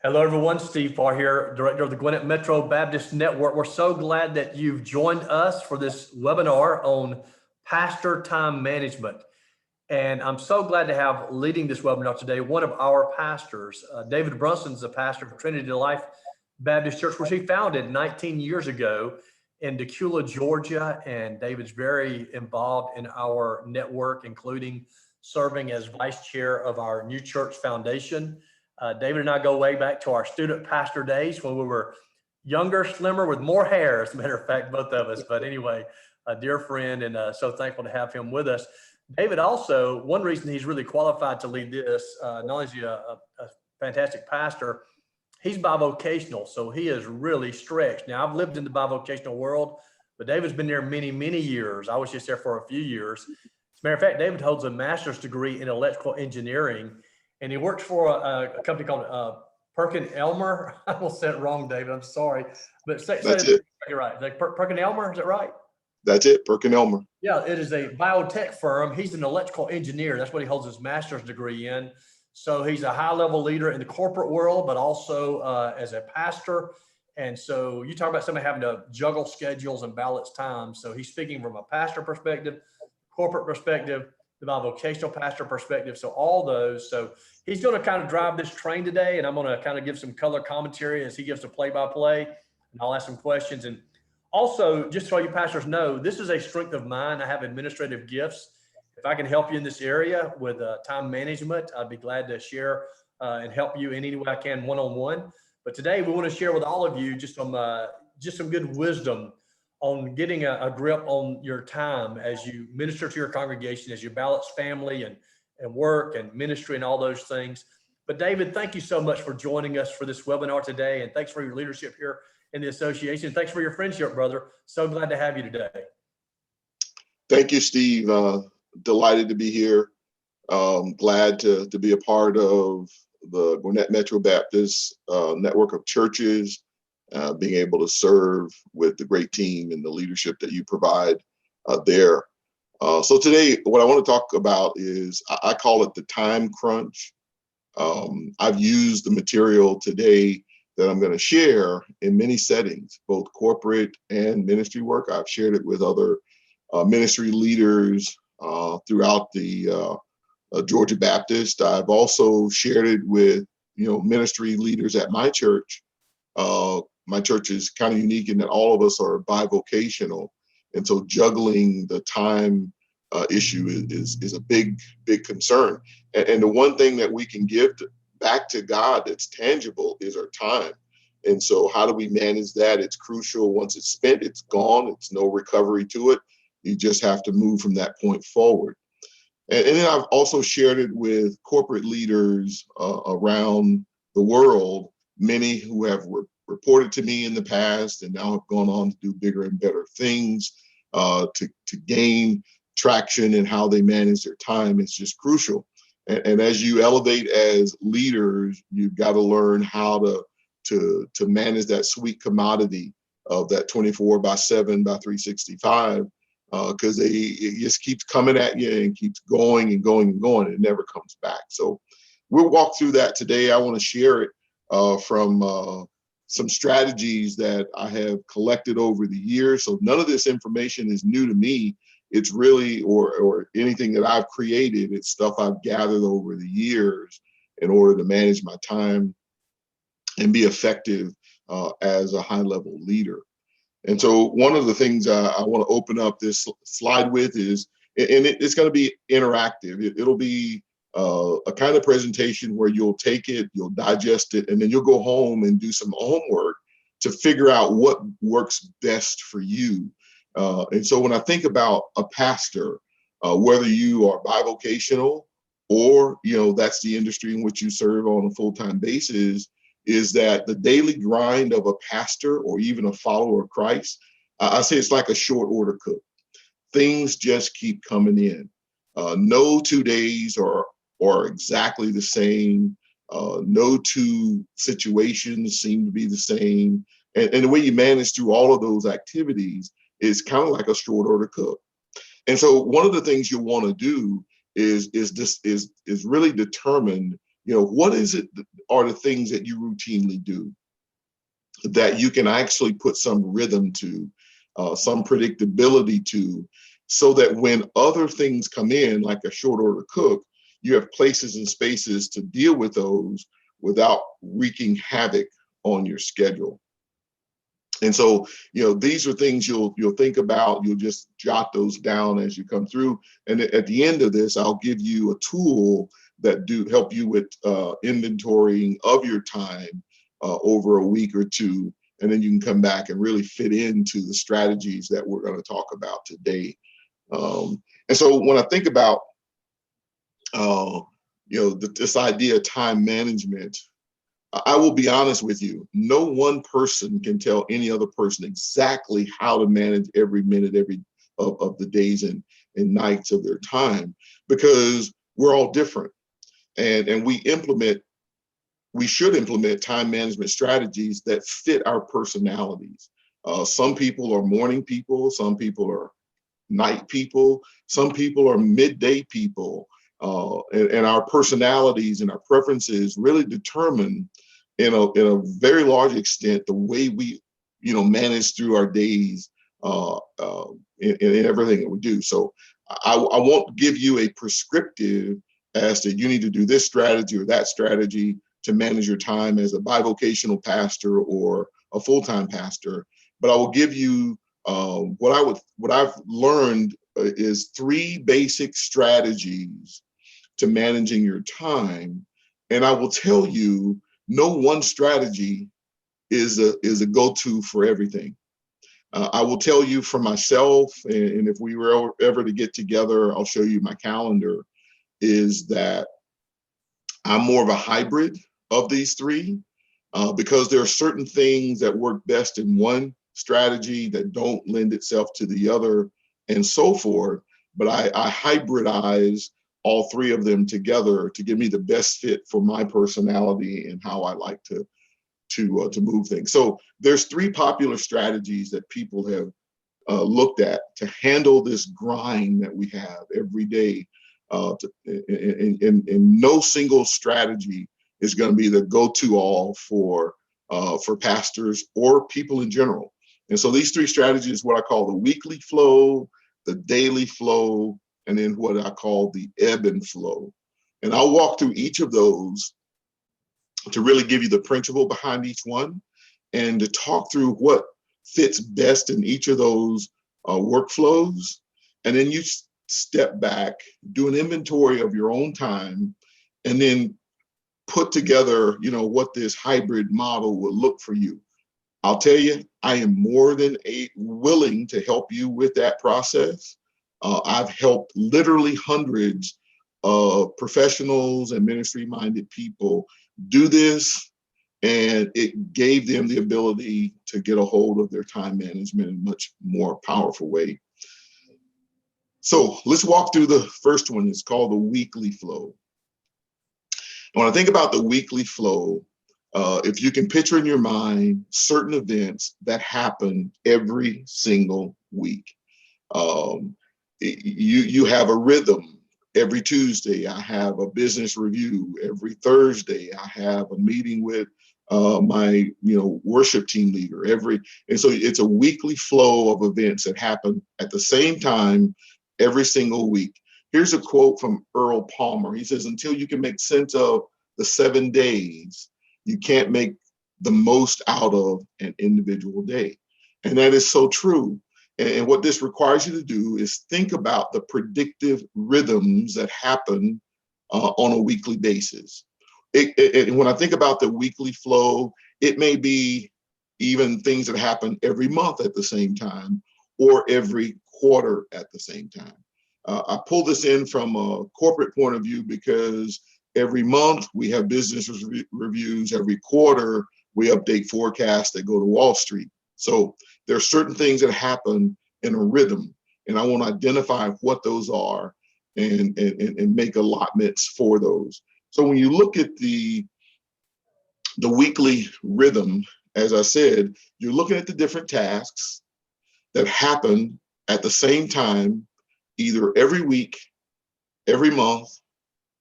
Hello, everyone. Steve Parr here, Director of the Gwinnett Metro Baptist Network. We're so glad that you've joined us for this webinar on pastor time management. And I'm so glad to have leading this webinar today one of our pastors. David Brunson is a pastor of Trinity Life Baptist Church, which he founded 19 years ago in Decula, Georgia. And David's very involved in our network, including serving as vice chair of our New Church Foundation. David and I go way back to our student pastor days when we were younger, slimmer, with more hair, as a matter of fact, both of us. But anyway, a dear friend, and so thankful to have him with us. David also, one reason he's really qualified to lead this, not only is he a fantastic pastor, he's bivocational, so he is really stretched. Now, I've lived in the bivocational world, but David's been there many, many years. I was just there for a few years. As a matter of fact, David holds a master's degree in electrical engineering, and he works for a company called Perkin Elmer. I almost said it wrong, David. I'm sorry. But say it. You're right. Like Perkin Elmer, is that right? That's it, Perkin Elmer. Yeah, it is a biotech firm. He's an electrical engineer. That's what he holds his master's degree in. So he's a high-level leader in the corporate world, but also as a pastor. And so you talk about somebody having to juggle schedules and balance time. So he's speaking from a pastor perspective, corporate perspective, the bivocational pastor perspective. So all those. So he's going to kind of drive this train today, and I'm going to kind of give some color commentary as he gives the play-by-play, and I'll ask some questions. And also, just so you pastors know, this is a strength of mine. I have administrative gifts. If I can help you in this area with time management, I'd be glad to share and help you in any way I can one-on-one. But today we want to share with all of you just some good wisdom on getting a grip on your time as you minister to your congregation, as you balance family and work and ministry and all those things. But David, thank you so much for joining us for this webinar today. And thanks for your leadership here in the association. Thanks for your friendship, brother. So glad to have you today. Thank you, Steve. Delighted to be here. Glad to be a part of the Gwinnett Metro Baptist network of churches, being able to serve with the great team and the leadership that you provide there. So today, what I want to talk about is, I call it the time crunch. I've used the material today that I'm going to share in many settings, both corporate and ministry work. I've shared it with other ministry leaders throughout the Georgia Baptist. I've also shared it with ministry leaders at my church. My church is kind of unique in that all of us are bivocational, and so juggling the time issue is a big concern. And the one thing that we can give back to God that's tangible is our time. And so how do we manage that? It's crucial. Once it's spent, it's gone. It's no recovery to it. You just have to move from that point forward. And then I've also shared it with corporate leaders around the world, many who have reported to me in the past and now have gone on to do bigger and better things to gain traction in how they manage their time. It's just crucial. And as you elevate as leaders, you've got to learn how to manage that sweet commodity of that 24/7/365, because it just keeps coming at you and keeps going and going and going. It never comes back. So we'll walk through that today. I want to share it from some strategies that I have collected over the years. So none of this information is new to me. It's really, or anything that I've created, it's stuff I've gathered over the years in order to manage my time and be effective as a high-level leader. And so one of the things I want to open up this slide with is, and it's going to be interactive. It'll be a kind of presentation where you'll take it, you'll digest it, and then you'll go home and do some homework to figure out what works best for you. And so when I think about a pastor, whether you are bivocational or, that's the industry in which you serve on a full-time basis, is that the daily grind of a pastor or even a follower of Christ, I say it's like a short order cook. Things just keep coming in. No 2 days are exactly the same. No two situations seem to be the same. And the way you manage through all of those activities is kind of like a short order cook. And so one of the things you'll want to do is really determine, what is it are the things that you routinely do that you can actually put some rhythm to, some predictability to, so that when other things come in, like a short order cook, you have places and spaces to deal with those without wreaking havoc on your schedule. And so, these are things you'll think about. You'll just jot those down as you come through. And at the end of this, I'll give you a tool that do help you with inventorying of your time over a week or two. And then you can come back and really fit into the strategies that we're going to talk about today. And so when I think about, this idea of time management, I will be honest with you, no one person can tell any other person exactly how to manage every minute, of the days and nights of their time, because we're all different. And we should implement time management strategies that fit our personalities. Some people are morning people, some people are night people, some people are midday people. And our personalities and our preferences really determine in a very large extent the way we manage through our days in everything that we do. So I won't give you a prescriptive as to you need to do this strategy or that strategy to manage your time as a bivocational pastor or a full-time pastor, but I will give you what I've learned is 3 basic strategies to managing your time. And I will tell you, no one strategy is a go-to for everything. I will tell you for myself, and if we were ever to get together, I'll show you my calendar, is that I'm more of a hybrid of these 3 because there are certain things that work best in one strategy that don't lend itself to the other, and so forth. But I hybridize all 3 of them together to give me the best fit for my personality and how I like to move things. So there's 3 popular strategies that people have looked at to handle this grind that we have every day. And no single strategy is going to be the go-to all for pastors or people in general. And so these 3 strategies, what I call the weekly flow, the daily flow, and then what I call the ebb and flow. And I'll walk through each of those to really give you the principle behind each one and to talk through what fits best in each of those workflows. And then you step back, do an inventory of your own time, and then put together, what this hybrid model will look for you. I'll tell you, I am more than willing to help you with that process. I've helped literally hundreds of professionals and ministry-minded people do this, and it gave them the ability to get a hold of their time management in a much more powerful way. So let's walk through the first one. It's called the weekly flow. And when I think about the weekly flow, if you can picture in your mind certain events that happen every single week, you have a rhythm. Every Tuesday, I have a business review. Every Thursday, I have a meeting with my worship team leader. And so it's a weekly flow of events that happen at the same time every single week. Here's a quote from Earl Palmer. He says, "Until you can make sense of the 7 days, you can't make the most out of an individual day." And that is so true. And what this requires you to do is think about the predictive rhythms that happen on a weekly basis. And when I think about the weekly flow, it may be even things that happen every month at the same time or every quarter at the same time. I pull this in from a corporate point of view because every month we have business reviews. Every quarter we update forecasts that go to Wall Street. So there are certain things that happen in a rhythm, and I want to identify what those are and make allotments for those. So when you look at the weekly rhythm, as I said, you're looking at the different tasks that happen at the same time, either every week, every month,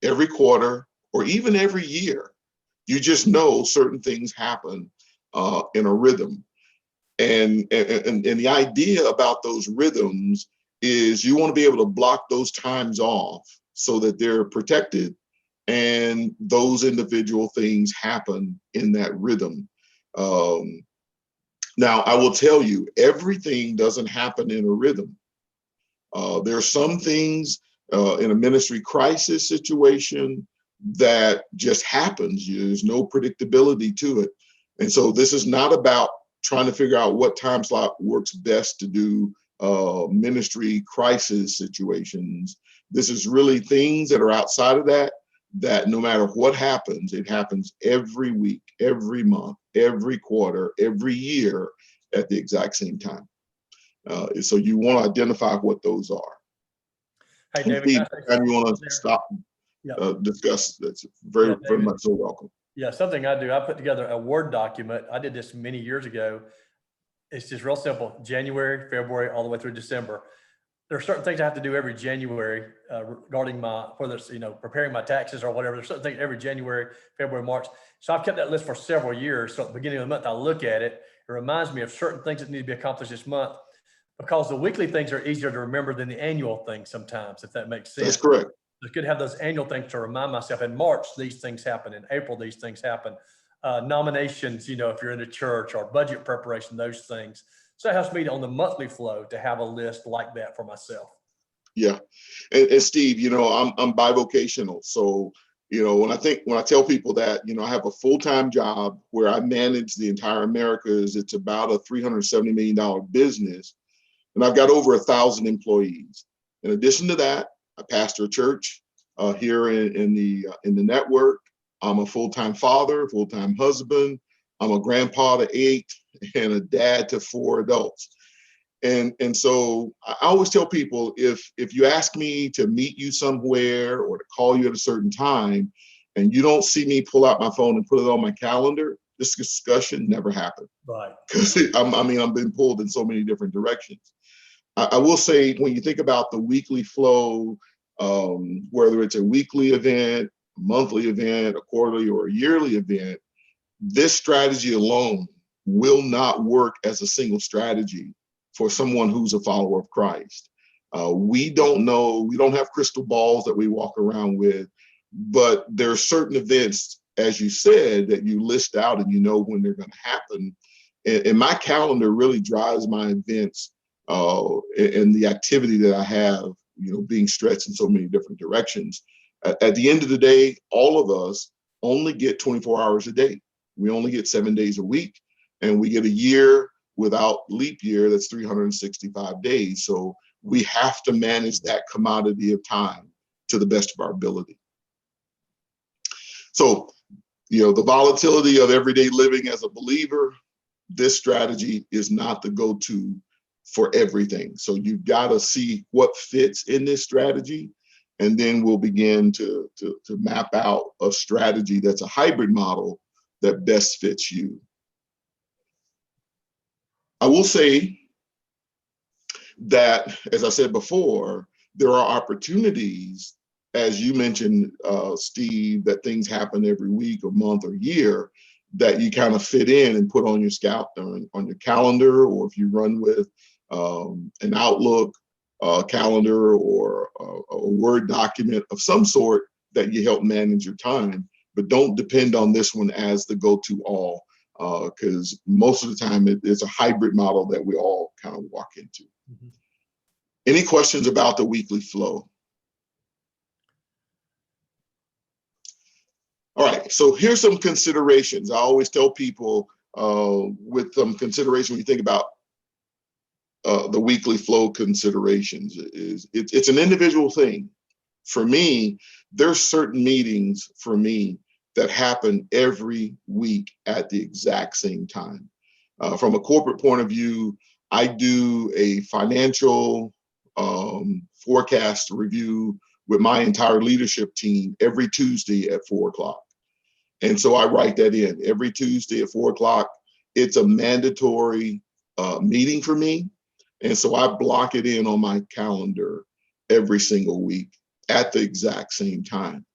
every quarter, or even every year. You just know certain things happen in a rhythm. And the idea about those rhythms is you want to be able to block those times off so that they're protected and those individual things happen in that rhythm. Now, I will tell you, everything doesn't happen in a rhythm. There are some things in a ministry crisis situation that just happens. There's no predictability to it. And so this is not about trying to figure out what time slot works best to do ministry crisis situations. This is really things that are outside of that, that no matter what happens, it happens every week, every month, every quarter, every year at the exact same time. So you want to identify what those are. Hey, David, Steve, you want to stop, discuss, that's very much so welcome. Yeah, something I do, I put together a Word document. I did this many years ago. It's just real simple, January, February, all the way through December. There are certain things I have to do every January regarding whether it's, preparing my taxes or whatever. There's certain things every January, February, March. So I've kept that list for several years. So at the beginning of the month, I look at it. It reminds me of certain things that need to be accomplished this month, because the weekly things are easier to remember than the annual things sometimes, if that makes sense. That's correct. It's good to have those annual things to remind myself. In March, these things happen. In April, these things happen. Nominations, if you're in a church, or budget preparation, those things. So it helps me on the monthly flow to have a list like that for myself. Yeah. And Steve, I'm bivocational. So, when I tell people that, I have a full-time job where I manage the entire Americas. It's about a $370 million business. And I've got over 1,000 employees. In addition to that, I pastor a church here in the network. I'm a full-time father, full-time husband. I'm a grandpa to 8 and a dad to 4 adults. And so I always tell people, if you ask me to meet you somewhere or to call you at a certain time, and you don't see me pull out my phone and put it on my calendar, this discussion never happened. Right. Because I've been pulled in so many different directions. I will say, when you think about the weekly flow, whether it's a weekly event, a monthly event, a quarterly or a yearly event, this strategy alone will not work as a single strategy for someone who's a follower of Christ. We don't know, we don't have crystal balls that we walk around with, but there are certain events, as you said, that you list out and you know when they're going to happen. And my calendar really drives my events and the activity that I have, being stretched in so many different directions. At the end of the day, all of us only get 24 hours a day. We only get 7 days a week, and we get a year without leap year, that's 365 days. So we have to manage that commodity of time to the best of our ability. So, the volatility of everyday living as a believer, this strategy is not the go-to for everything. So you've got to see what fits in this strategy, and then we'll begin to map out a strategy that's a hybrid model that best fits you. I will say that, as I said before, there are opportunities, as you mentioned, Steve, that things happen every week or month or year that you kind of fit in and put on your calendar, or if you run with an Outlook calendar or a Word document of some sort that you help manage your time. But don't depend on this one as the go-to all, because most of the time it's a hybrid model that we all kind of walk into. Mm-hmm. Any questions about the weekly flow? All right, so here's some considerations. I always tell people with some consideration when you think about the weekly flow considerations, it's an individual thing. For me, there's certain meetings for me that happen every week at the exact same time. From a corporate point of view, I do a financial forecast review with my entire leadership team every Tuesday at 4 o'clock. And so I write that in every Tuesday at 4 o'clock. It's a mandatory meeting for me. And so I block it in on my calendar every single week at the exact same time.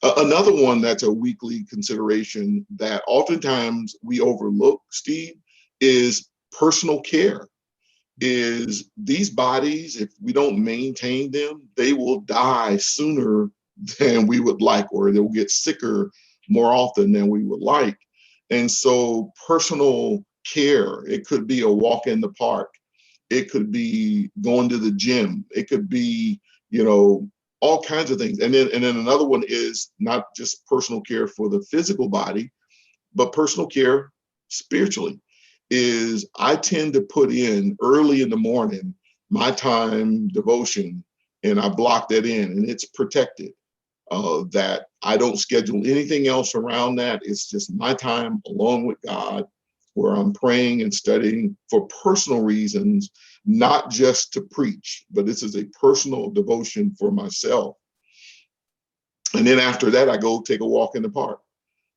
Another one that's a weekly consideration that oftentimes we overlook, Steve, is personal care. Is these bodies, if we don't maintain them, they will die sooner than we would like, or they'll get sicker more often than we would like. And so personal care, it could be a walk in the park. It could be going to the gym. It could be, all kinds of things. And then another one is not just personal care for the physical body, but personal care spiritually. Is I tend to put in early in the morning my time devotion, and I block that in, and it's protected. That I don't schedule anything else around that. It's just my time alone with God, where I'm praying and studying for personal reasons, not just to preach, but this is a personal devotion for myself. And then after that, I go take a walk in the park,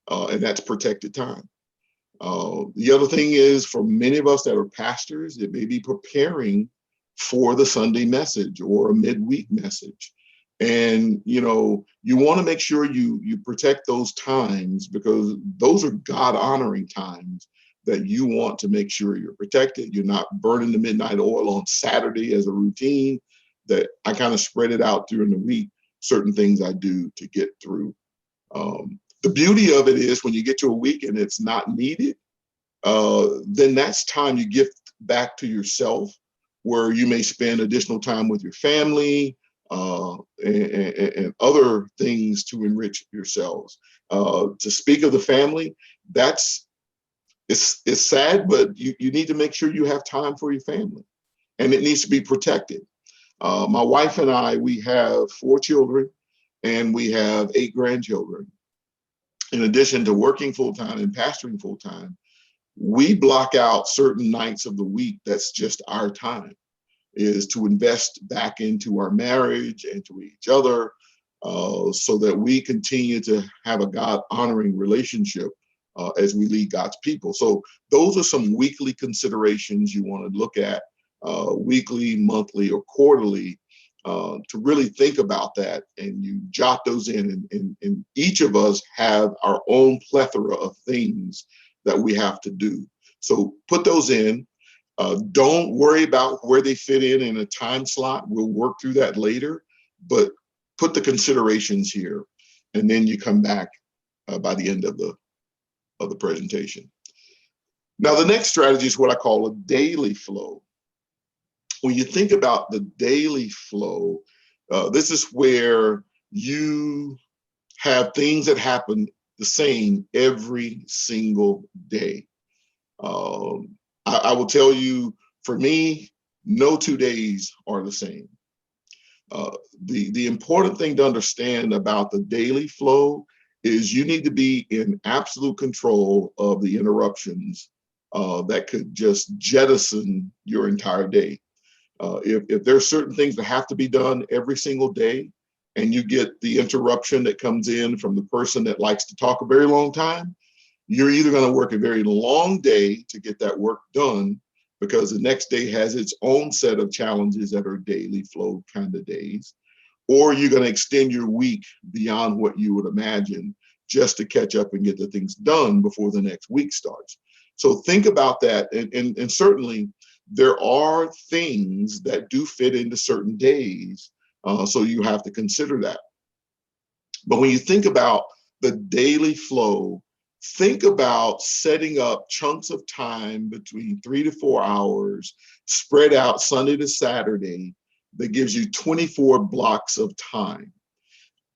and that's protected time. The other thing is, for many of us that are pastors, it may be preparing for the Sunday message or a midweek message. And, you want to make sure you protect those times, because those are God honoring times that you want to make sure you're protected. You're not burning the midnight oil on Saturday as a routine, that I kind of spread it out during the week, certain things I do to get through. The beauty of it is when you get to a week and it's not needed, then that's time you give back to yourself, where you may spend additional time with your family, and other things to enrich yourselves. To speak of the family, it's sad, but you need to make sure you have time for your family, and it needs to be protected. My wife and I, we have 4 children, and we have 8 grandchildren. In addition to working full-time and pastoring full-time, we block out certain nights of the week that's just our time, is to invest back into our marriage and to each other, so that we continue to have a God-honoring relationship as we lead God's people. So those are some weekly considerations you want to look at, weekly, monthly, or quarterly, to really think about that, and you jot those in. And each of us have our own plethora of things that we have to do. So put those in. Don't worry about where they fit in a time slot. We'll work through that later, but put the considerations here, and then you come back by the end of the presentation. Now, the next strategy is what I call a daily flow. When you think about the daily flow, this is where you have things that happen the same every single day. I will tell you, for me, no 2 days are the same. The important thing to understand about the daily flow is you need to be in absolute control of the interruptions that could just jettison your entire day. If there's certain things that have to be done every single day, and you get the interruption that comes in from the person that likes to talk a very long time, you're either going to work a very long day to get that work done, because the next day has its own set of challenges that are daily flow kind of days, or you're going to extend your week beyond what you would imagine just to catch up and get the things done before the next week starts. So think about that. And certainly there are things that do fit into certain days. So you have to consider that. But when you think about the daily flow, think about setting up chunks of time between 3 to 4 hours, spread out Sunday to Saturday, that gives you 24 blocks of time.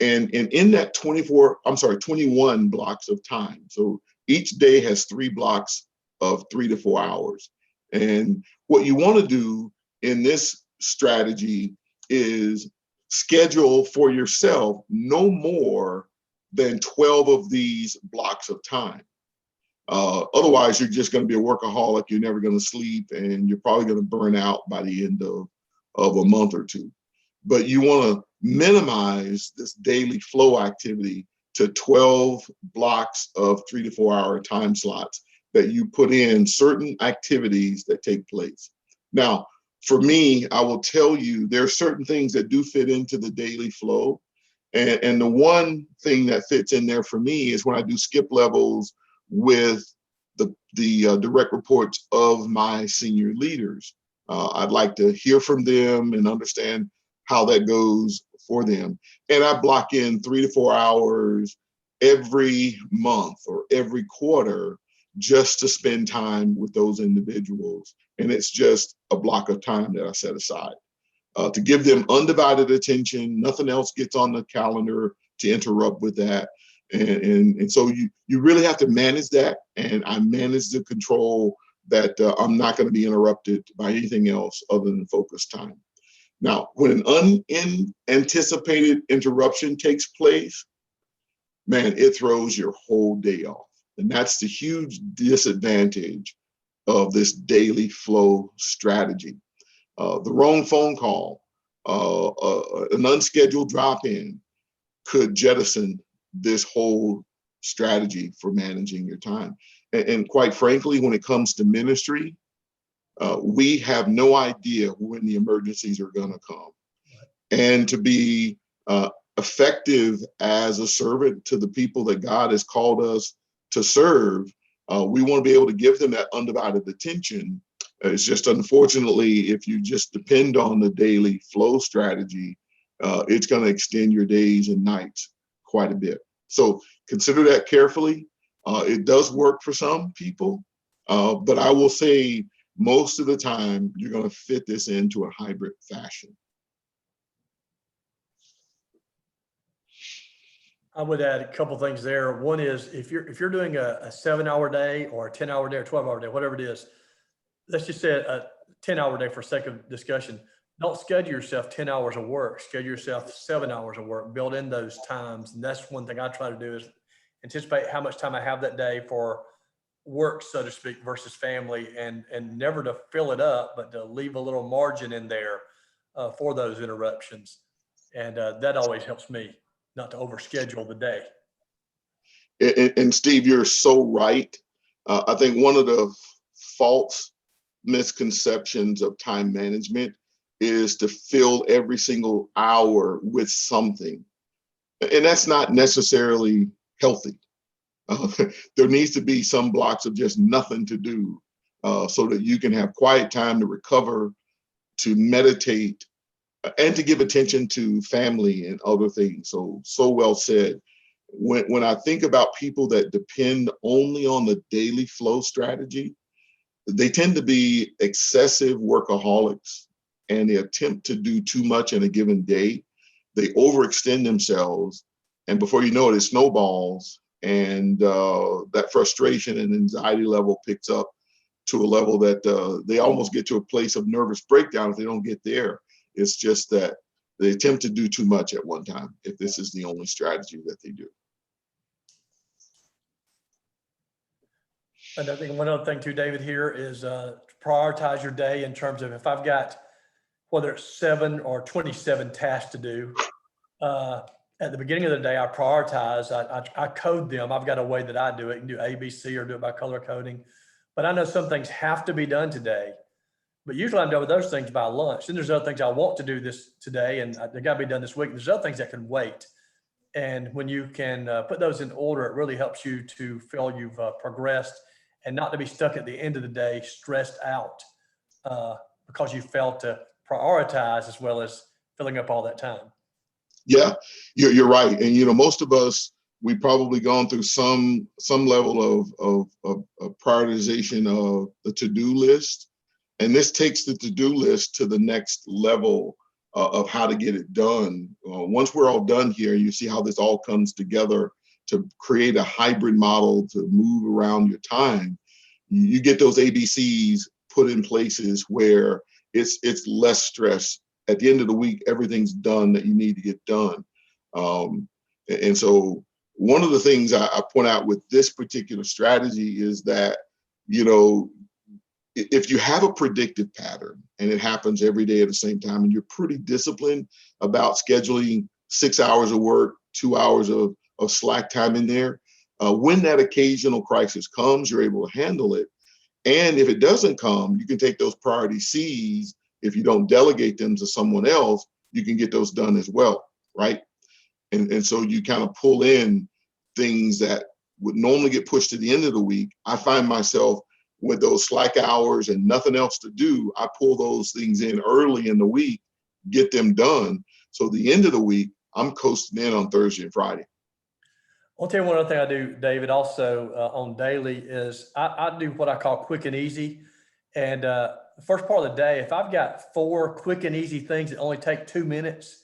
And in that 21 blocks of time. So each day has 3 blocks of 3 to 4 hours. And what you want to do in this strategy is schedule for yourself no more than 12 of these blocks of time. Otherwise, you're just going to be a workaholic. You're never going to sleep, and you're probably going to burn out by the end of a month or two. But you want to minimize this daily flow activity to 12 blocks of 3 to 4 hour time slots that you put in certain activities that take place. Now, for me, I will tell you, there are certain things that do fit into the daily flow. And the one thing that fits in there for me is when I do skip levels with the direct reports of my senior leaders. I'd like to hear from them and understand how that goes for them. And I block in 3 to 4 hours every month or every quarter just to spend time with those individuals. And it's just a block of time that I set aside to give them undivided attention. Nothing else gets on the calendar to interrupt with that. And so you really have to manage that. And I manage the control that I'm not going to be interrupted by anything else other than focus time. Now, when an unanticipated interruption takes place, man, it throws your whole day off. And that's the huge disadvantage of this daily flow strategy. The wrong phone call, an unscheduled drop-in could jettison this whole strategy for managing your time. And quite frankly, when it comes to ministry, we have no idea when the emergencies are going to come. And to be effective as a servant to the people that God has called us to serve, we want to be able to give them that undivided attention. It's just unfortunately, if you just depend on the daily flow strategy, it's going to extend your days and nights quite a bit. So consider that carefully. It does work for some people, but I will say most of the time, you're going to fit this into a hybrid fashion. I would add a couple things there. One is if you're doing a 7-hour day or a 10-hour day or 12-hour day, whatever it is, let's just say a 10-hour day for sake of discussion. Don't schedule yourself 10 hours of work. Schedule yourself 7 hours of work. Build in those times. And that's one thing I try to do is anticipate how much time I have that day for work, so to speak, versus family, and never to fill it up, but to leave a little margin in there for those interruptions. And that always helps me not to overschedule the day. And Steve, you're so right. I think one of the false misconceptions of time management is to fill every single hour with something. And that's not necessarily healthy. There needs to be some blocks of just nothing to do so that you can have quiet time to recover, to meditate, and to give attention to family and other things. So well said. When I think about people that depend only on the daily flow strategy, they tend to be excessive workaholics, and they attempt to do too much in a given day. They overextend themselves, and before you know it, it snowballs, and that frustration and anxiety level picks up to a level that they almost get to a place of nervous breakdown if they don't get there. It's just that they attempt to do too much at one time if this is the only strategy that they do. And I think one other thing too, David, here is prioritize your day in terms of if I've got, whether it's 7 or 27 tasks to do, at the beginning of the day, I prioritize, I code them. I've got a way that I do it. You can do A, B, C, or do it by color coding. But I know some things have to be done today. But usually I'm done with those things by lunch. Then there's other things I want to do this today, and they got to be done this week. There's other things that can wait. And when you can put those in order, it really helps you to feel you've progressed and not to be stuck at the end of the day stressed out because you failed to prioritize as well as filling up all that time. Yeah, you're right. And, most of us, we've probably gone through some level of prioritization of the to-do list. And this takes the to-do list to the next level of how to get it done. Once we're all done here, you see how this all comes together to create a hybrid model to move around your time. You get those ABCs put in places where it's less stress. At the end of the week, everything's done that you need to get done. And so one of the things I point out with this particular strategy is that, if you have a predictive pattern and it happens every day at the same time, and you're pretty disciplined about scheduling 6 hours of work, 2 hours of slack time in there, when that occasional crisis comes, you're able to handle it. And if it doesn't come, you can take those priority C's. If you don't delegate them to someone else, you can get those done as well, right? And so you kind of pull in things that would normally get pushed to the end of the week. I find myself with those slack hours and nothing else to do, I pull those things in early in the week, get them done. So the end of the week, I'm coasting in on Thursday and Friday. I'll tell you one other thing I do, David, also on daily is I do what I call quick and easy. And the first part of the day, if I've got 4 quick and easy things that only take 2 minutes,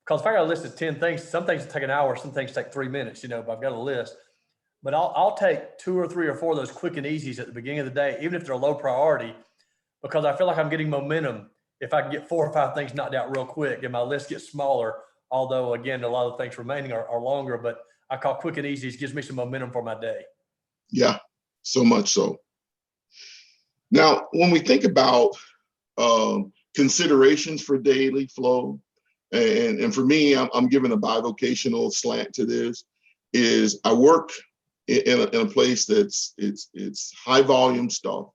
because if I got a list of 10 things, some things take an hour, some things take 3 minutes, but I've got a list. But I'll take 2 or 3 or 4 of those quick and easies at the beginning of the day, even if they're low priority, because I feel like I'm getting momentum if I can get 4 or 5 things knocked out real quick and my list gets smaller. Although, again, a lot of things remaining are longer, but I call quick and easy. It gives me some momentum for my day. Yeah, so much so. Now, when we think about considerations for daily flow, and for me, I'm giving a bivocational slant to this, is I work in a place that's it's high volume stuff.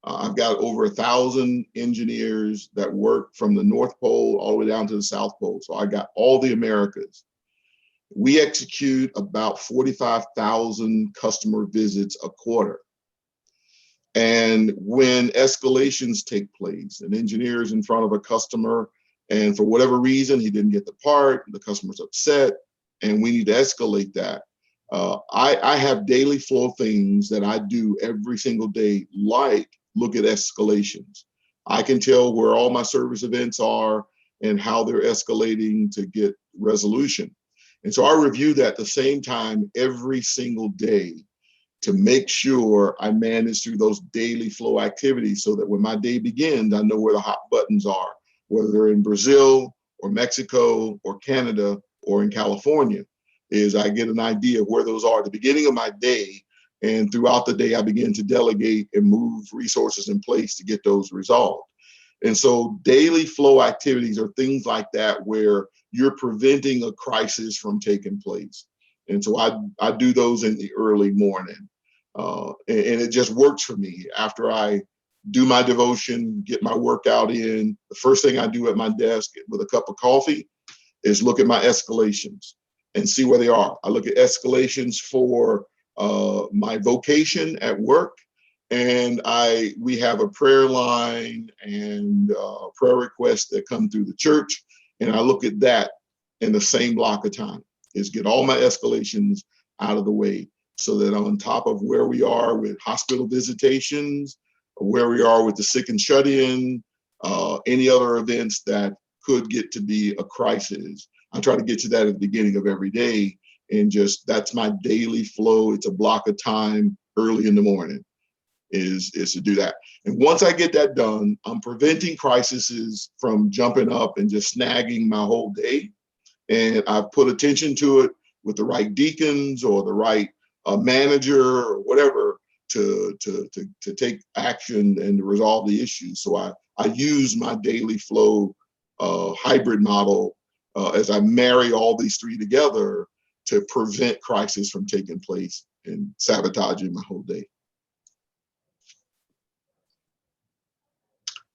I've got over 1,000 engineers that work from the North Pole all the way down to the South Pole. So I got all the Americas. We execute about 45,000 customer visits a quarter. And when escalations take place, an engineer is in front of a customer, and for whatever reason, he didn't get the part, the customer's upset, and we need to escalate that. I have daily flow things that I do every single day, like look at escalations. I can tell where all my service events are and how they're escalating to get resolution. And so I review that at the same time every single day to make sure I manage through those daily flow activities so that when my day begins, I know where the hot buttons are, whether they're in Brazil or Mexico or Canada or in California, is I get an idea of where those are at the beginning of my day. And throughout the day, I begin to delegate and move resources in place to get those resolved. And so daily flow activities are things like that where you're preventing a crisis from taking place. And so I do those in the early morning. And it just works for me. After I do my devotion, get my workout in, the first thing I do at my desk with a cup of coffee is look at my escalations and see where they are. I look at escalations for my vocation at work. And we have a prayer line and prayer requests that come through the church. And I look at that in the same block of time, is get all my escalations out of the way so that on top of where we are with hospital visitations, where we are with the sick and shut in, any other events that could get to be a crisis. I try to get to that at the beginning of every day. And just that's my daily flow. It's a block of time early in the morning is to do that. And once I get that done, I'm preventing crises from jumping up and just snagging my whole day. And I've put attention to it with the right deacons or the right manager or whatever to take action and to resolve the issues. So I use my daily flow hybrid model as I marry all these three together to prevent crisis from taking place and sabotaging my whole day.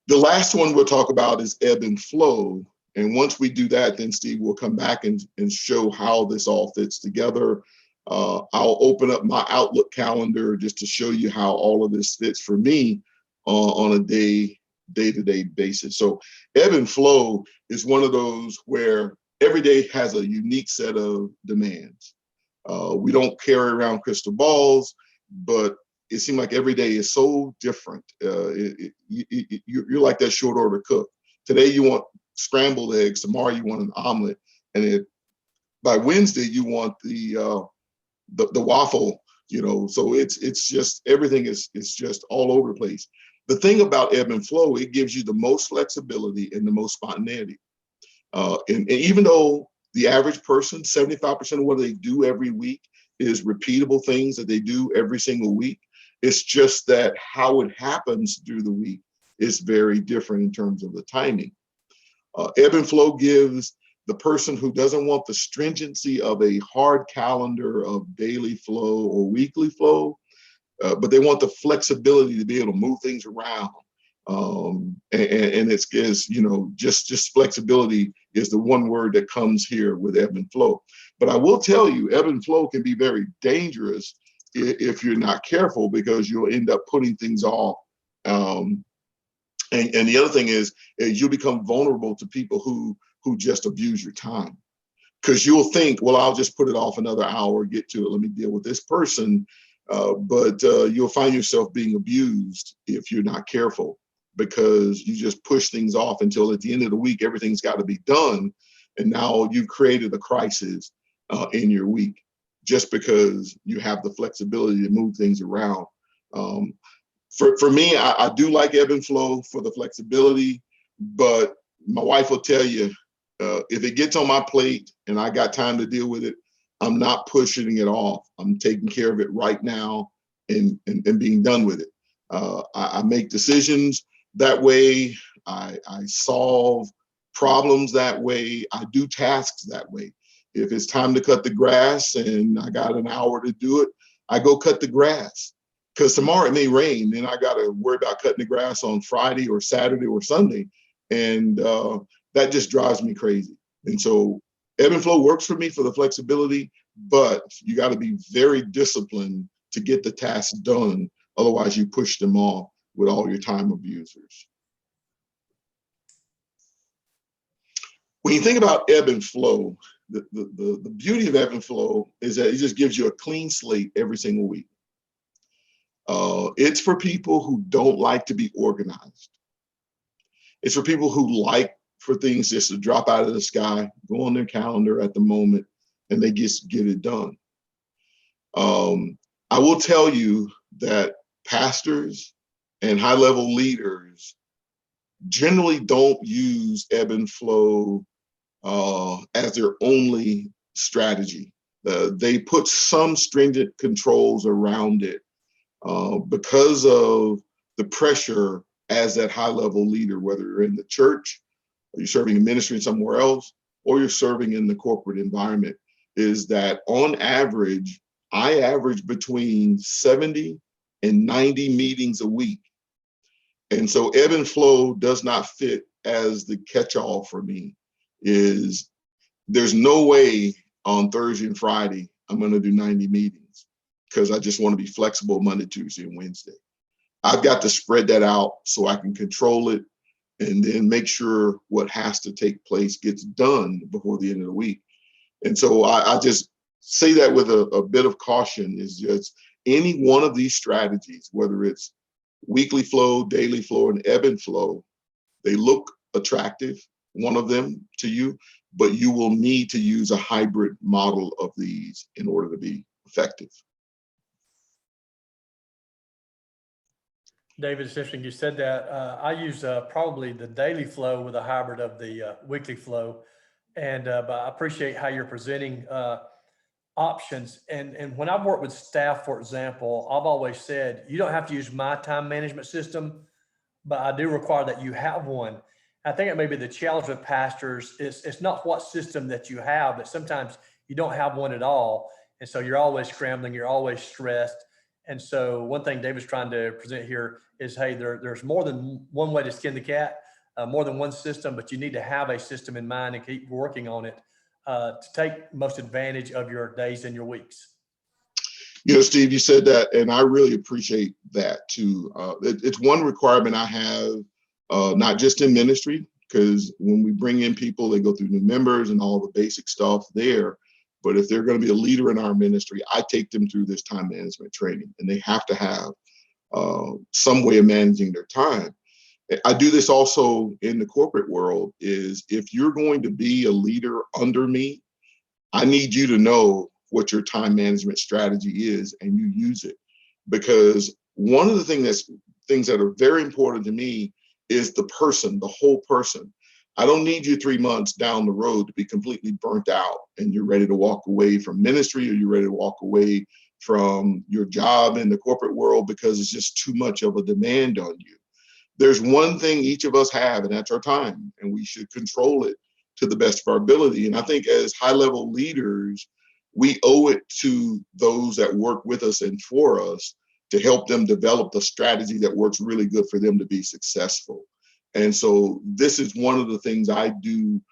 The last one we'll talk about is ebb and flow. And once we do that, then Steve will come back and show how this all fits together. I'll open up my Outlook calendar just to show you how all of this fits for me on a day-to-day basis. So ebb and flow is one of those where every day has a unique set of demands. We don't carry around crystal balls, but it seems like every day is so different. You're like that short order cook. Today you want scrambled eggs, tomorrow you want an omelet, and by Wednesday you want the waffle. So it's just everything is just all over the place. The thing about ebb and flow, it gives you the most flexibility and the most spontaneity. And even though the average person, 75% of what they do every week is repeatable things that they do every single week, it's just that how it happens through the week is very different in terms of the timing. Ebb and flow gives the person who doesn't want the stringency of a hard calendar of daily flow or weekly flow, but they want the flexibility to be able to move things around. And it gives, just flexibility is the one word that comes here with ebb and flow. But I will tell you, ebb and flow can be very dangerous if you're not careful, because you'll end up putting things off. And the other thing is you become vulnerable to people who just abuse your time. Because you'll think, well, I'll just put it off another hour, get to it, let me deal with this person. But you'll find yourself being abused if you're not careful, because you just push things off until at the end of the week, everything's got to be done. And now you've created a crisis in your week, just because you have the flexibility to move things around. For me, I do like ebb and flow for the flexibility, but my wife will tell you, if it gets on my plate and I got time to deal with it, I'm not pushing it off. I'm taking care of it right now and being done with it. I make decisions that way. I solve problems that way. I do tasks that way. If it's time to cut the grass and I got an hour to do it, I go cut the grass. Because tomorrow it may rain, and I got to worry about cutting the grass on Friday or Saturday or Sunday. And that just drives me crazy. And so ebb and flow works for me for the flexibility, but you got to be very disciplined to get the tasks done. Otherwise, you push them off with all your time abusers. When you think about ebb and flow, the beauty of ebb and flow is that it just gives you a clean slate every single week. It's for people who don't like to be organized. It's for people who like for things just to drop out of the sky, go on their calendar at the moment, and they just get it done. I will tell you that pastors and high-level leaders generally don't use ebb and flow as their only strategy. They put some stringent controls around it because of the pressure as that high-level leader, whether you're in the church, or you're serving in ministry somewhere else, or you're serving in the corporate environment, is that on average, I average between 70 and 90 meetings a week. And so ebb and flow does not fit as the catch-all for me. There's no way on Thursday and Friday I'm going to do 90 meetings, because I just want to be flexible Monday, Tuesday, and Wednesday. I've got to spread that out so I can control it and then make sure what has to take place gets done before the end of the week. And so I just say that with a bit of caution, is just any one of these strategies, whether it's weekly flow, daily flow, and ebb and flow, they look attractive, one of them to you, but you will need to use a hybrid model of these in order to be effective. David, it's interesting you said that. I use probably the daily flow with a hybrid of the weekly flow. And but I appreciate how you're presenting options. And when I've worked with staff, for example, I've always said, you don't have to use my time management system, but I do require that you have one. I think it may be the challenge with pastors is it's not what system that you have, but sometimes you don't have one at all. And so you're always scrambling, you're always stressed. And so one thing David's trying to present here is, hey, there's more than one way to skin the cat, more than one system, but you need to have a system in mind and keep working on it to take most advantage of your days and your weeks. You know, Steve, you said that, and I really appreciate that too. It's one requirement I have, not just in ministry, because when we bring in people, they go through new members and all the basic stuff there. But if they're going to be a leader in our ministry, I take them through this time management training, and they have to have some way of managing their time. I do this also in the corporate world, is if you're going to be a leader under me, I need you to know what your time management strategy is and you use it. Because one of the things that are very important to me is the person, the whole person. I don't need you 3 months down the road to be completely burnt out and you're ready to walk away from ministry, or you're ready to walk away from your job in the corporate world because it's just too much of a demand on you. There's one thing each of us have, and that's our time, and we should control it to the best of our ability. And I think as high-level leaders, we owe it to those that work with us and for us to help them develop the strategy that works really good for them to be successful. And so this is one of the things I do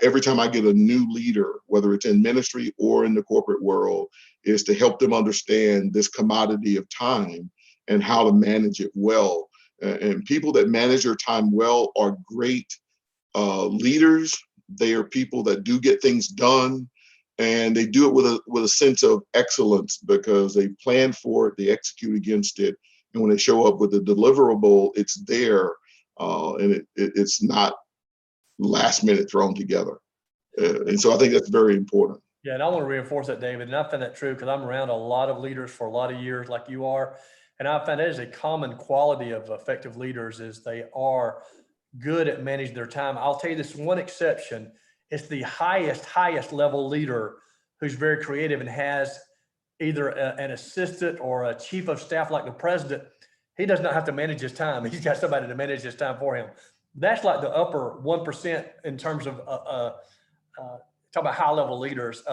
every time I get a new leader, whether it's in ministry or in the corporate world, is to help them understand this commodity of time and how to manage it well. And people that manage their time well are great leaders. They are people that do get things done, and they do it with a sense of excellence because they plan for it, they execute against it, and when they show up with a deliverable, it's there, and it's not last minute thrown together. And so I think that's very important. Yeah, and I want to reinforce that, David, and I find that true because I'm around a lot of leaders for a lot of years like you are, and I find that is a common quality of effective leaders is they are good at managing their time. I'll tell you this one exception. It's the highest level leader who's very creative and has either an assistant or a chief of staff like the president. He does not have to manage his time. He's got somebody to manage his time for him. That's like the upper 1% in terms of talk about high level leaders.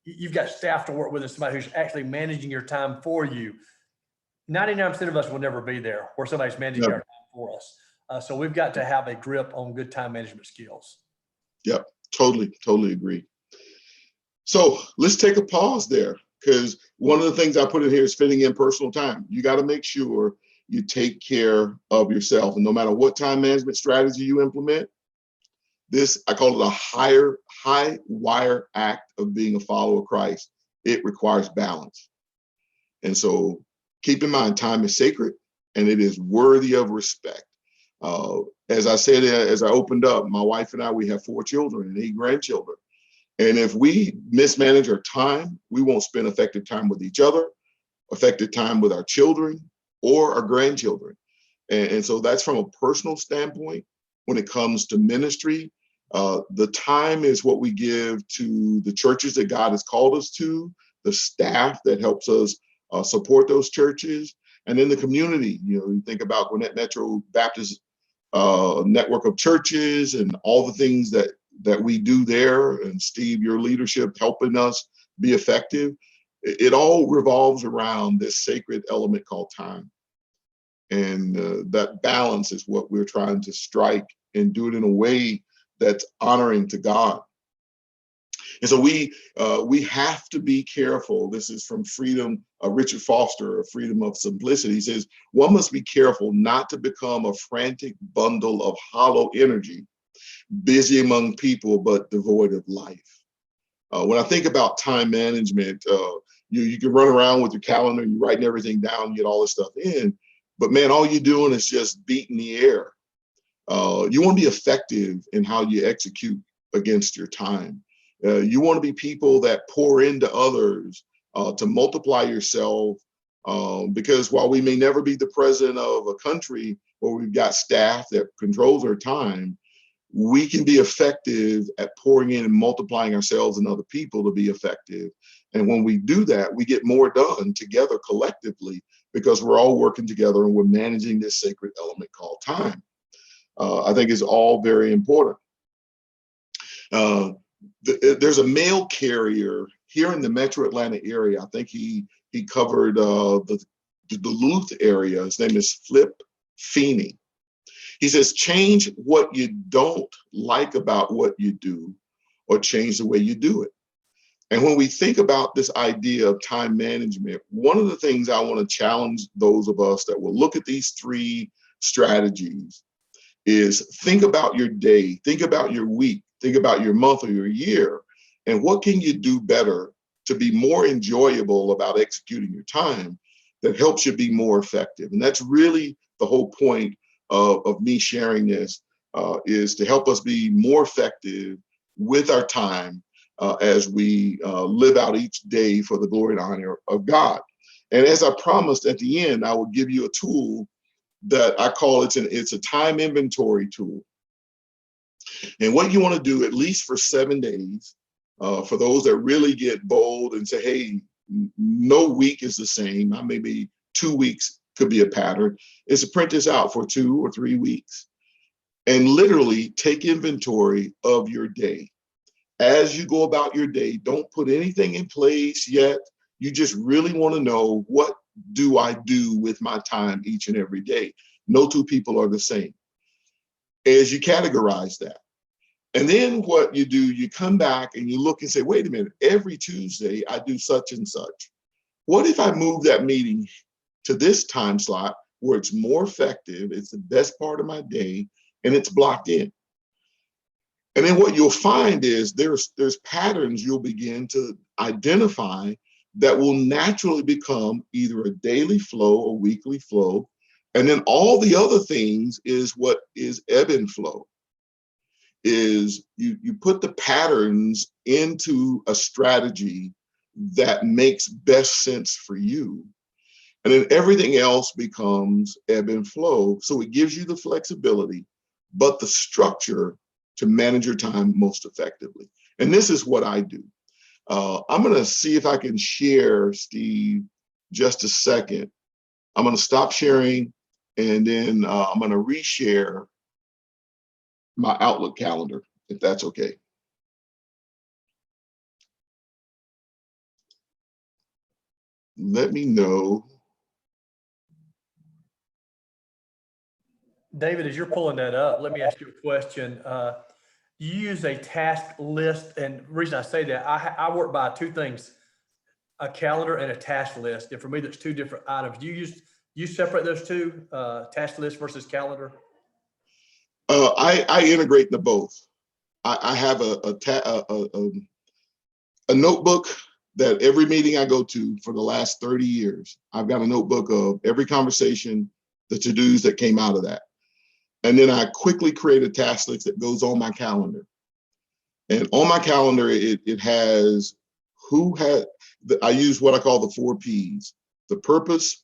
You've got staff to work with and somebody who's actually managing your time for you. 99% of us will never be there where somebody's managing our time for us. So we've got to have a grip on good time management skills. Yep, totally agree. So let's take a pause there, because one of the things I put in here is fitting in personal time. You got to make sure you take care of yourself. And no matter what time management strategy you implement, this, I call it a high wire act of being a follower of Christ. It requires balance. And so keep in mind, time is sacred and it is worthy of respect. As I said, as I opened up, my wife and I, we have 4 children and 8 grandchildren. And if we mismanage our time, we won't spend effective time with each other, effective time with our children or our grandchildren. And so that's from a personal standpoint. When it comes to ministry, the time is what we give to the churches that God has called us to, the staff that helps us support those churches, and then the community. You know, you think about Gwinnett Metro Baptist network of churches and all the things that we do there, and Steve, your leadership helping us be effective. It all revolves around this sacred element called time. And that balance is what we're trying to strike and do it in a way that's honoring to God. And so we have to be careful. This is from Freedom, Richard Foster, Freedom of Simplicity. He says, one must be careful not to become a frantic bundle of hollow energy, busy among people, but devoid of life. When I think about time management, you can run around with your calendar, you're writing everything down, get all this stuff in, but man, all you're doing is just beating the air. You want to be effective in how you execute against your time. You want to be people that pour into others to multiply yourself, because while we may never be the president of a country where we've got staff that controls our time, we can be effective at pouring in and multiplying ourselves and other people to be effective. And when we do that, we get more done together collectively because we're all working together and we're managing this sacred element called time. I think it's all very important. There's a mail carrier here in the Metro Atlanta area. I think he covered the Duluth area. His name is Flip Feeney. He says, change what you don't like about what you do, or change the way you do it. And when we think about this idea of time management, one of the things I want to challenge those of us that will look at these 3 strategies is think about your day, think about your week, think about your month or your year, and what can you do better to be more enjoyable about executing your time that helps you be more effective. And that's really the whole point of me sharing this, is to help us be more effective with our time as we live out each day for the glory and honor of God. And as I promised at the end, I will give you a tool that I call it's a time inventory tool. And what you want to do, at least for 7 days, for those that really get bold and say, hey, no week is the same, maybe 2 weeks could be a pattern, is to print this out for 2 or 3 weeks and literally take inventory of your day. As you go about your day, don't put anything in place yet. You just really want to know, what do I do with my time each and every day? No 2 people are the same. As you categorize that, And then what you do, you come back and you look and say, wait a minute, every Tuesday I do such and such. What if I move that meeting to this time slot where it's more effective, it's the best part of my day, and it's blocked in? And then what you'll find is there's patterns you'll begin to identify that will naturally become either a daily flow or weekly flow. And then all the other things is what is ebb and flow. Is you put the patterns into a strategy that makes best sense for you. And then everything else becomes ebb and flow. So it gives you the flexibility, but the structure to manage your time most effectively. And this is what I do. I'm going to see if I can share, Steve, just a second. I'm going to stop sharing, and then I'm going to reshare my Outlook calendar, if that's okay. Let me know. David, as you're pulling that up, let me ask you a question. You use a task list, and the reason I say that, I work by two things: a calendar and a task list. And for me, there's two different items. Do you separate those two, task list versus calendar? I integrate the both. I have a notebook that every meeting I go to for the last 30 years, I've got a notebook of every conversation, the to-dos that came out of that. And then I quickly create a task list that goes on my calendar. And on my calendar, it has I use what I call the 4 Ps: the purpose,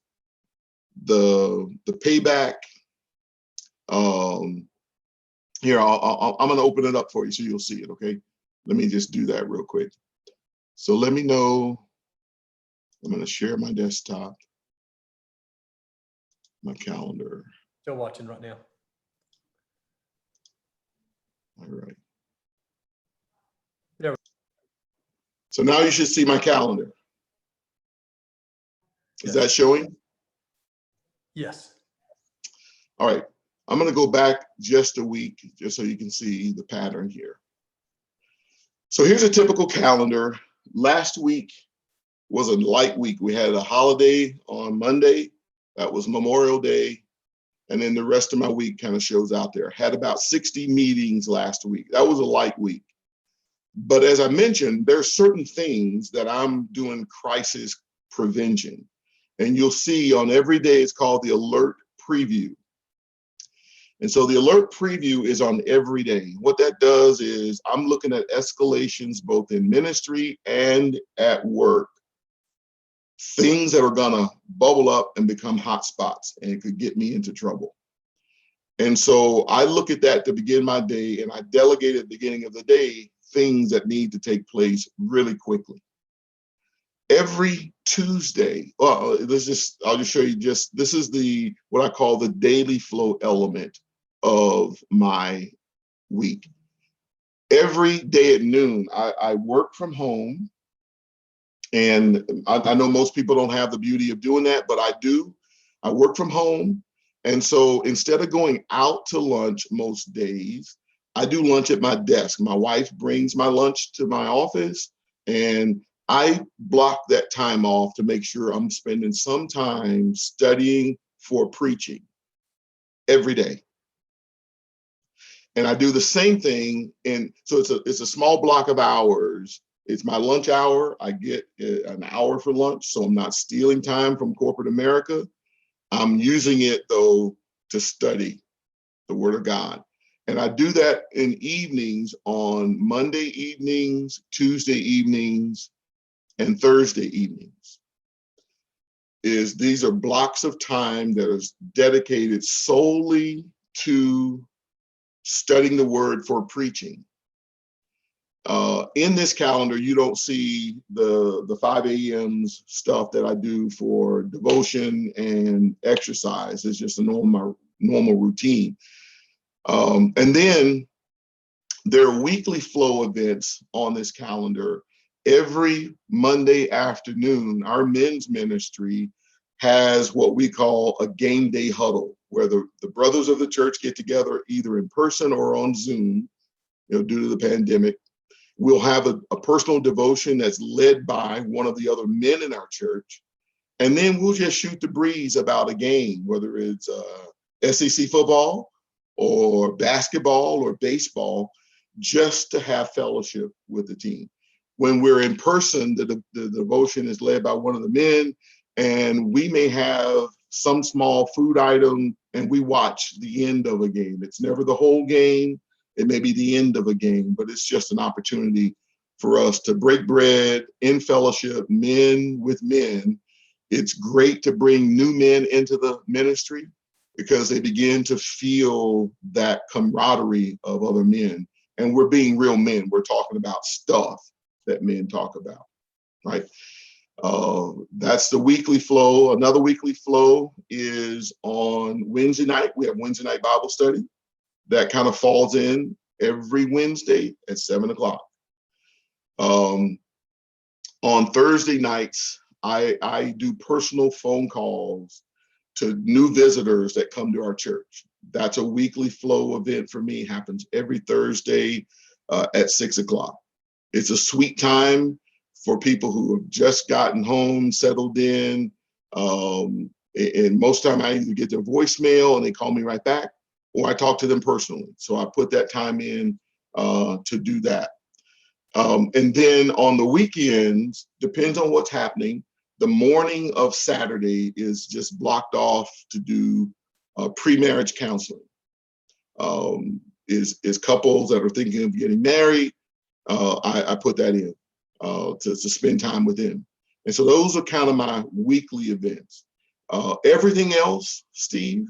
the payback. Here, I'm going to open it up for you so you'll see it, okay? Let me just do that real quick. So let me know. I'm going to share my desktop, my calendar. Still watching right now. All right. There. So now you should see my calendar. Is that showing? Yes. All right. I'm going to go back just a week, just so you can see the pattern here. So here's a typical calendar. Last week was a light week. We had a holiday on Monday. That was Memorial Day. And then the rest of my week kind of shows out there. Had about 60 meetings last week. That was a light week. But as I mentioned, there are certain things that I'm doing crisis prevention. And you'll see on every day, it's called the alert preview. And so the alert preview is on every day. What that does is I'm looking at escalations both in ministry and at work. Things that are gonna bubble up and become hot spots, and it could get me into trouble. And so I look at that to begin my day, and I delegate at the beginning of the day things that need to take place really quickly. Every Tuesday, I'll just show you this is what I call the daily flow element of my week. Every day at noon, I work from home. And I know most people don't have the beauty of doing that, but I do. I work from home. And so instead of going out to lunch most days, I do lunch at my desk. My wife brings my lunch to my office, and I block that time off to make sure I'm spending some time studying for preaching every day. And I do the same thing. And so it's a small block of hours. It's my lunch hour. I get an hour for lunch, so I'm not stealing time from corporate America. I'm using it, though, to study the Word of God. And I do that in evenings on Monday evenings, Tuesday evenings, and Thursday evenings. These are blocks of time that is dedicated solely to studying the Word for preaching. In this calendar, you don't see the 5 a.m.s stuff that I do for devotion and exercise. It's just a normal routine. And then there are weekly flow events on this calendar. Every Monday afternoon, our men's ministry has what we call a game day huddle, where the brothers of the church get together either in person or on Zoom. due to the pandemic. We'll have a personal devotion that's led by one of the other men in our church. And then we'll just shoot the breeze about a game, whether it's SEC football or basketball or baseball, just to have fellowship with the team. When we're in person, the devotion is led by one of the men, and we may have some small food item and we watch the end of a game. It's never the whole game. It may be the end of a game, but it's just an opportunity for us to break bread in fellowship, men with men. It's great to bring new men into the ministry because they begin to feel that camaraderie of other men. And we're being real men. We're talking about stuff that men talk about, right? That's the weekly flow. Another weekly flow is on Wednesday night. We have Wednesday night Bible study. That kind of falls in every Wednesday at 7 o'clock. On Thursday nights, I do personal phone calls to new visitors that come to our church. That's a weekly flow event for me. Happens every Thursday at 6 o'clock. It's a sweet time for people who have just gotten home, settled in. And most of the time I either get their voicemail and they call me right back, or I talk to them personally. So I put that time in to do that. And then on the weekends, depends on what's happening, the morning of Saturday is just blocked off to do pre-marriage counseling. Is couples that are thinking of getting married, I put that in to spend time with them. And so those are kind of my weekly events. Everything else, Steve,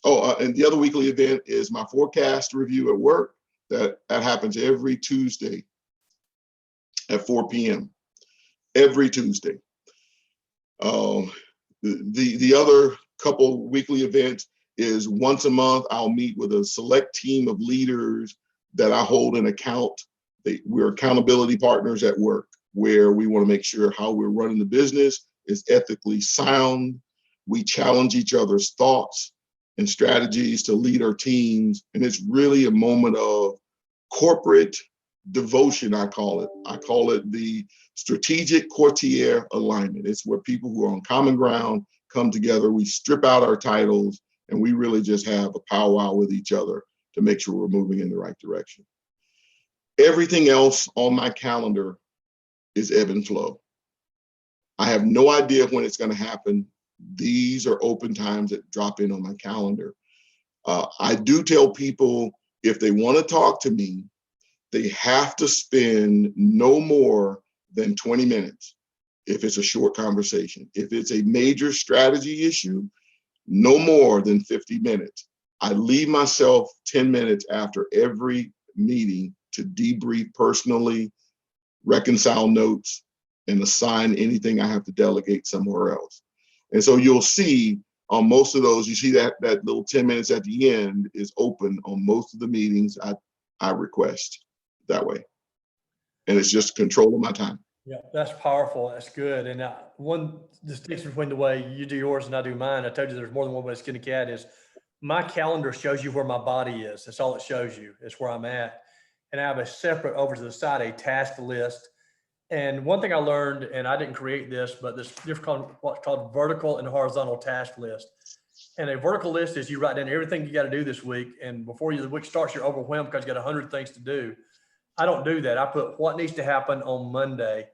and the other weekly event is my forecast review at work. That happens every Tuesday at 4 p.m. Every Tuesday. The other couple weekly events is once a month, I'll meet with a select team of leaders that I hold an account. We're accountability partners at work, where we want to make sure how we're running the business is ethically sound. We challenge each other's thoughts and strategies to lead our teams. And it's really a moment of corporate devotion, I call it. I call it the strategic courtier alignment. It's where people who are on common ground come together. We strip out our titles and we really just have a powwow with each other to make sure we're moving in the right direction. Everything else on my calendar is ebb and flow. I have no idea when it's going to happen. These are open times that drop in on my calendar. I do tell people if they want to talk to me, they have to spend no more than 20 minutes if it's a short conversation. If it's a major strategy issue, no more than 50 minutes. I leave myself 10 minutes after every meeting to debrief personally, reconcile notes, and assign anything I have to delegate somewhere else. And so you'll see on most of those, you see that little 10 minutes at the end is open on most of the meetings I request that way. And it's just control of my time. Yeah, that's powerful. That's good. And one distinction between the way you do yours and I do mine, I told you there's more than one way to skin a cat, is my calendar shows you where my body is. That's all it shows you. It's where I'm at. And I have a separate over to the side, a task list. And one thing I learned, and I didn't create this, but this different what's called vertical and horizontal task list. And a vertical list is you write down everything you got to do this week. And before the week starts, you're overwhelmed because you got 100 things to do. I don't do that. I put what needs to happen on Monday,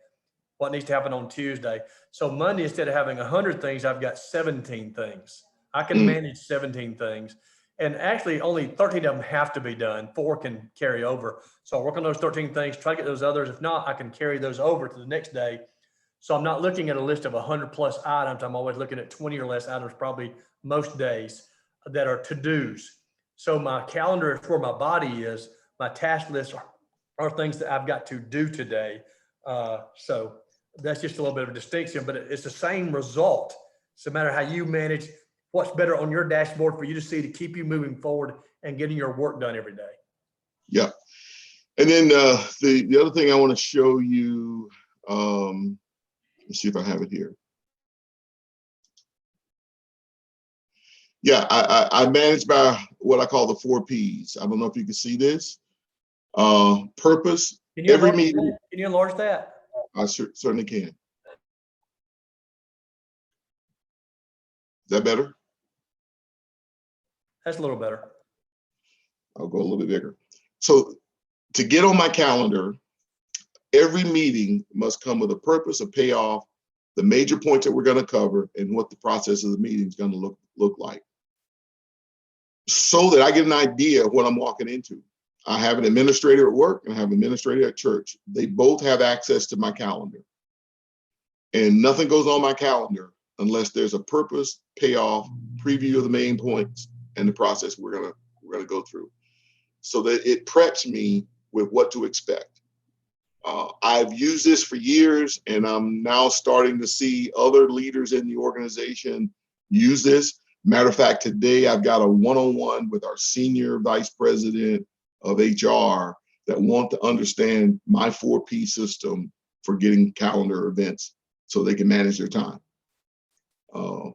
what needs to happen on Tuesday. So Monday, instead of having 100 things, I've got 17 things. I can manage 17 things. And actually only 13 of them have to be done. 4 can carry over. So I work on those 13 things, try to get those others. If not, I can carry those over to the next day. So I'm not looking at a list of 100 plus items. I'm always looking at 20 or less items, probably most days, that are to-dos. So my calendar is where my body is. My task lists are things that I've got to do today. So that's just a little bit of a distinction, but it's the same result. So no matter how you manage, what's better on your dashboard for you to see to keep you moving forward and getting your work done every day. Yeah. And then the other thing I want to show you, let's see if I have it here. Yeah, I manage by what I call the 4 Ps. I don't know if you can see this. Purpose, Can you every enlarge meeting, that? Can you enlarge that? I certainly can. Is that better? That's a little better. I'll go a little bit bigger. So to get on my calendar, every meeting must come with a purpose, a payoff, the major points that we're going to cover, and what the process of the meeting is going to look like, so that I get an idea of what I'm walking into. I have an administrator at work and I have an administrator at church. They both have access to my calendar. And nothing goes on my calendar unless there's a purpose, payoff, preview of the main points, and the process we're gonna go through, so that it preps me with what to expect. I've used this for years, and I'm now starting to see other leaders in the organization use this. Matter of fact, today I've got a one-on-one with our senior vice president of HR that want to understand my 4P system for getting calendar events so they can manage their time. And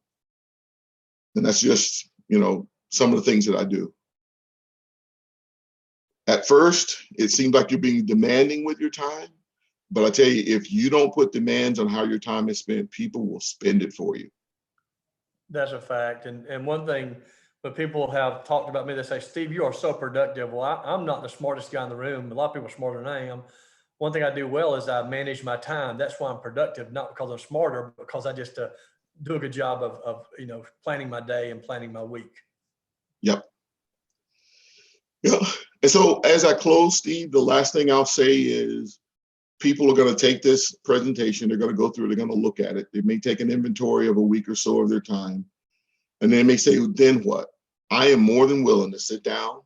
that's just, some of the things that I do. At first, it seems like you're being demanding with your time, but I tell you, if you don't put demands on how your time is spent, people will spend it for you. That's a fact. And one thing, when people have talked about me, they say, Steve, you are so productive. Well, I'm not the smartest guy in the room. A lot of people are smarter than I am. One thing I do well is I manage my time. That's why I'm productive, not because I'm smarter, but because I just do a good job of planning my day and planning my week. Yep. Yeah. And so as I close, Steve, the last thing I'll say is people are going to take this presentation, they're going to go through, they're going to look at it. They may take an inventory of a week or so of their time. And they may say, then what? I am more than willing to sit down,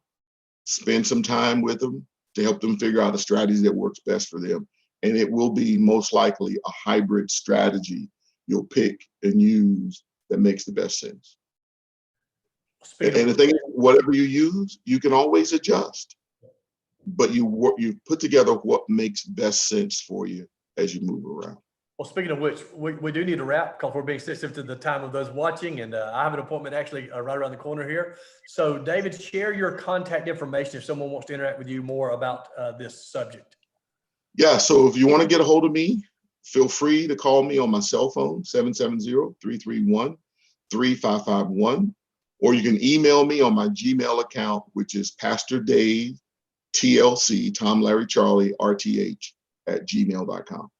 spend some time with them to help them figure out a strategy that works best for them. And it will be most likely a hybrid strategy you'll pick and use that makes the best sense. And the thing is, whatever you use, you can always adjust, but you put together what makes best sense for you as you move around. Well, speaking of which, we do need to wrap because we're being sensitive to the time of those watching, and I have an appointment actually right around the corner here. So David, share your contact information if someone wants to interact with you more about this subject. Yeah, so if you want to get a hold of me, feel free to call me on my cell phone, 770-331-3551, or you can email me on my Gmail account, which is Pastor Dave TLC, Tom, Larry, Charlie, RTH @gmail.com.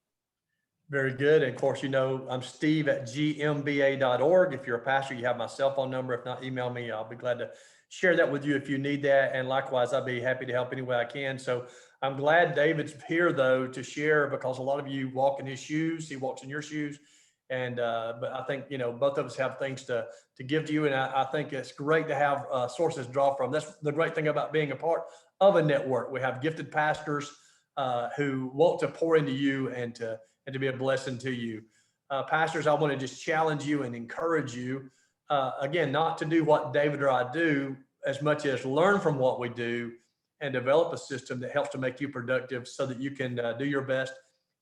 Very good. And of course, I'm Steve at gmba.org. If you're a pastor, you have my cell phone number. If not, email me. I'll be glad to share that with you if you need that. And likewise, I'll be happy to help any way I can. So I'm glad David's here, though, to share, because a lot of you walk in his shoes. He walks in your shoes. And but I think, both of us have things to give to you. And I think it's great to have sources to draw from. That's the great thing about being a part of a network. We have gifted pastors who want to pour into you and to be a blessing to you. Pastors, I want to just challenge you and encourage you, again, not to do what David or I do as much as learn from what we do and develop a system that helps to make you productive so that you can do your best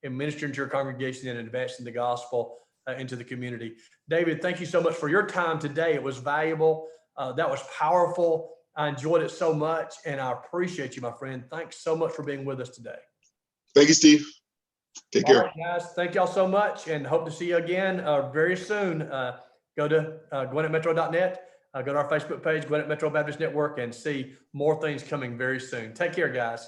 in ministering to your congregation and advancing the gospel into the community. David, thank you so much for your time today. It was valuable. That was powerful. I enjoyed it so much, and I appreciate you, my friend. Thanks so much for being with us today. Thank you, Steve. Take care. All right, guys. Thank y'all so much, and hope to see you again very soon. Go to GwinnettMetro.net, go to our Facebook page, Gwinnett Metro Baptist Network, and see more things coming very soon. Take care, guys.